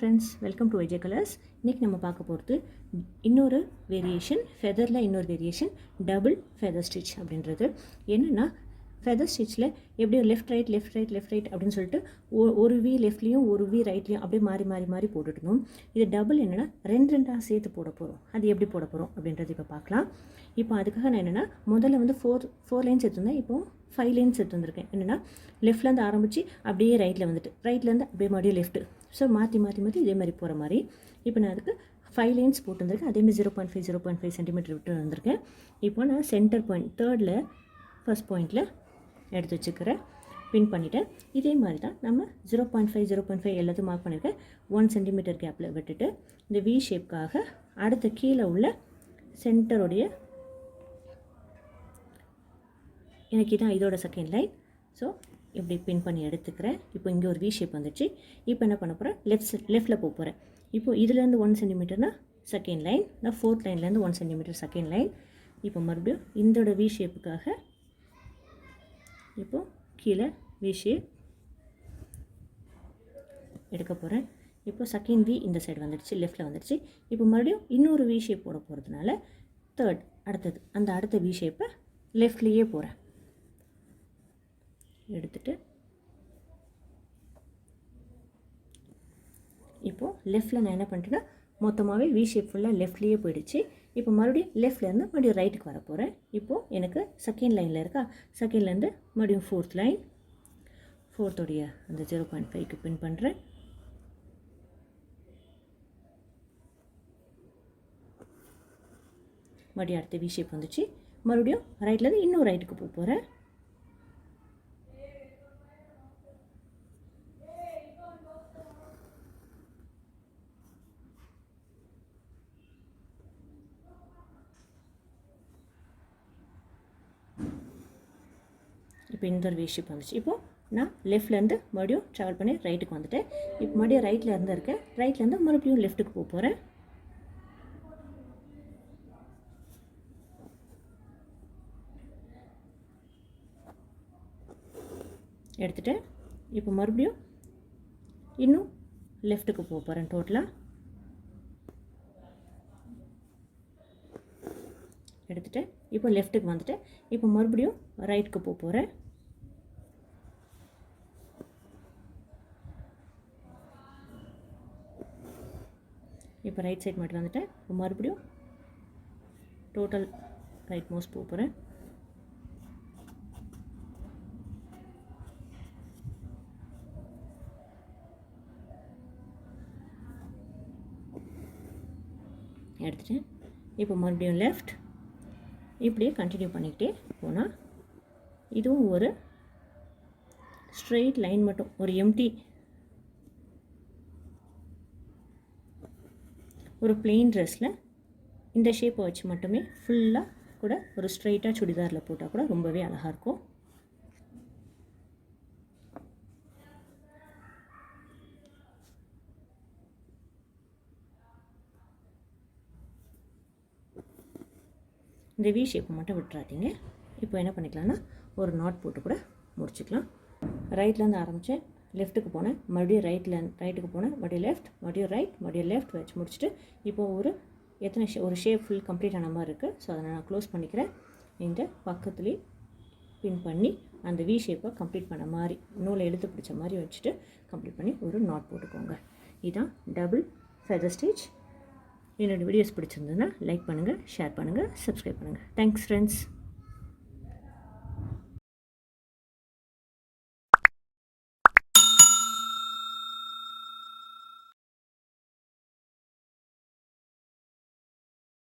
friends, welcome to AJ Colors. இன்னைக்கு நம்ம பார்க்க போகிறது இன்னொரு வேரியேஷன், ஃபெதரில் இன்னொரு வேரியேஷன், டபுள் ஃபெதர் ஸ்டிச் அப்படின்றது. என்னென்னா ஃபெதர் ஸ்டிச்சில் எப்படி லெஃப்ட் ரைட் அப்படின்னு சொல்லிட்டு ஒரு வி லெஃப்ட்லேயும் ஒரு வி ரைட்லேயும் அப்படியே மாறி போட்டுட்டணும். இது டபுள் என்னென்னா ரெண்டாக சேர்த்து போட போகிறோம். அது எப்படி போட போகிறோம் அப்படின்றது இப்போ பார்க்கலாம். இப்போ அதுக்காக நான் என்னென்னா முதல்ல வந்து ஃபோர் லைன்ஸ் எடுத்துருந்தேன். இப்போது 5 லைன்ஸ் எடுத்து வந்திருக்கேன். என்னென்னா லெஃப்ட்லேருந்து ஆரம்பித்து அப்படியே ரைட்டில் வந்துட்டு ரைட்லேருந்து அப்படியே மறுபடியும் லெஃப்ட்டு, ஸோ மாற்றி இதே மாதிரி போகிற மாதிரி. இப்போ நான் அதுக்கு 5 லைன்ஸ் போட்டு வந்திருக்கேன். அதேமாதிரி 0.5 சென்டிமீட்டர் விட்டு வந்திருக்கேன். இப்போ நான் சென்டர் பாயிண்ட் தேர்டில் ஃபர்ஸ்ட் பாயிண்டில் எடுத்து வச்சுக்கிறேன், பின் பண்ணிவிட்டேன். இதே மாதிரி தான் நம்ம 0.5 எல்லாத்தையும் மார்க் பண்ணியிருக்கேன். 1 சென்டிமீட்டர் கேப்பில் விட்டுட்டு இந்த வி ஷேப்காக அடுத்த கீழே உள்ள சென்டருடைய எனக்கு இதான் இதோட செகண்ட் லைன். ஸோ இப்படி பின் பண்ணி எடுத்துக்கிறேன். இப்போ இங்கே ஒரு வி ஷேப் வந்துச்சு. இப்போ என்ன பண்ண போகிறேன், லெஃப்ட்டில் போக போகிறேன். இப்போ இதுலேருந்து 1 சென்டிமீட்டர்னால் செகண்ட் லைன், நான் 4th லைன்லேருந்து 1 சென்டிமீட்டர் செகண்ட் லைன். இப்போ மறுபடியும் இதோட வி ஷேப்புக்காக இப்போது கீழே வி ஷேப் எடுக்க போகிறேன். இப்போ செகண்ட் வி இந்த சைடு வந்துடுச்சு, லெஃப்ட்டில் வந்துடுச்சு. இப்போ மறுபடியும் இன்னொரு வி ஷேப் போட போகிறதுனால தேர்ட் அடுத்தது அந்த அடுத்த வி ஷேப்பை லெஃப்ட்லேயே போகிறேன். எடுத்துட்டு இப்போது லெஃப்ட்டில் நான் என்ன பண்ணிட்டேன்னா மொத்தமாகவே வி ஷேப் ஃபுல்லாக லெஃப்ட்லேயே போயிடுச்சு. இப்போ மறுபடியும் லெஃப்ட்லேருந்து மறுபடியும் ரைட்டுக்கு வர போகிறேன். இப்போது எனக்கு செகண்ட் லைனில் இருக்கா, செகண்ட்லேருந்து மறுபடியும் 4th லைன், 4th அந்த 0.5க்கு பின் பண்ணுறேன். மறுபடியும் அடுத்த வி ஷேப் வந்துச்சு. மறுபடியும் ரைட்லேருந்து இன்னும் ரைட்டுக்கு போக போகிறேன். இப்போ இந்த வி ஷேப் வந்துச்சு. இப்போது நான் லெஃப்ட்லேருந்து மறுபடியும் ட்ராவல் பண்ணி ரைட்டுக்கு வந்துட்டேன். இப்போ மறுபடியும் ரைட்டில் இருந்து இருக்கேன். ரைட்லேருந்து மறுபடியும் லெஃப்ட்டுக்கு போக போகிறேன். எடுத்துகிட்டேன். இப்போ மறுபடியும் இன்னும் லெஃப்ட்டுக்கு போக போகிறேன். டோட்டலாக எடுத்துகிட்டேன். இப்போ லெஃப்ட்டுக்கு வந்துட்டேன். இப்போ மறுபடியும் ரைட்டுக்கு போக போகிறேன். இப்போ ரைட் சைட் மட்டும் வந்துட்டேன். இப்போ மறுபடியும் டோட்டல் ரைட் மோஸ்ட் போக போகிறேன். எடுத்துட்டேன். இப்போ மறுபடியும் லெஃப்ட், இப்படியே கண்டினியூ பண்ணிக்கிட்டே போனால் இதுவும் ஒரு ஸ்ட்ரெயிட் லைன் மட்டும், ஒரு எம்டி ஒரு பிளெயின் ட்ரெஸ்ஸில் இந்த ஷேப்பை வச்சு மட்டுமே ஃபுல்லாக கூட ஒரு ஸ்ட்ரெயிட்டாக சுடிதாரில் போட்டால் கூட ரொம்பவே அழகாக இருக்கும். இந்த வி ஷேப்பை மட்டும் விட்டுறாதீங்க. இப்போ என்ன பண்ணிக்கலாம்னா ஒரு நாட் போட்டு கூட முடிச்சுக்கலாம். ரைட்லேருந்து ஆரம்பித்தேன், லெஃப்ட்டுக்கு போனேன், மறுபடியும் ரைட்டுக்கு போனேன், மறுபடியும் லெஃப்ட், மறுபடியும் ரைட், மறுபடியும் லெஃப்ட் வச்சு முடிச்சுட்டு இப்போது ஒரு ஷேப் ஃபுல் கம்ப்ளீட் ஆன மாதிரி இருக்குது. ஸோ அதை நான் க்ளோஸ் பண்ணிக்கிறேன். இந்த பக்கத்துலேயே பின் பண்ணி அந்த வி ஷேப்பை கம்ப்ளீட் பண்ண மாதிரி நூலை எடுத்து பிடிச்ச மாதிரி வச்சுட்டு கம்ப்ளீட் பண்ணி ஒரு நாட் போட்டுக்கோங்க. இதுதான் டபுள் ஃபெதர் ஸ்டிச். என்னோடய வீடியோஸ் பிடிச்சிருந்ததுன்னா லைக் பண்ணுங்கள், ஷேர் பண்ணுங்கள், சப்ஸ்கிரைப் பண்ணுங்கள். Thanks friends.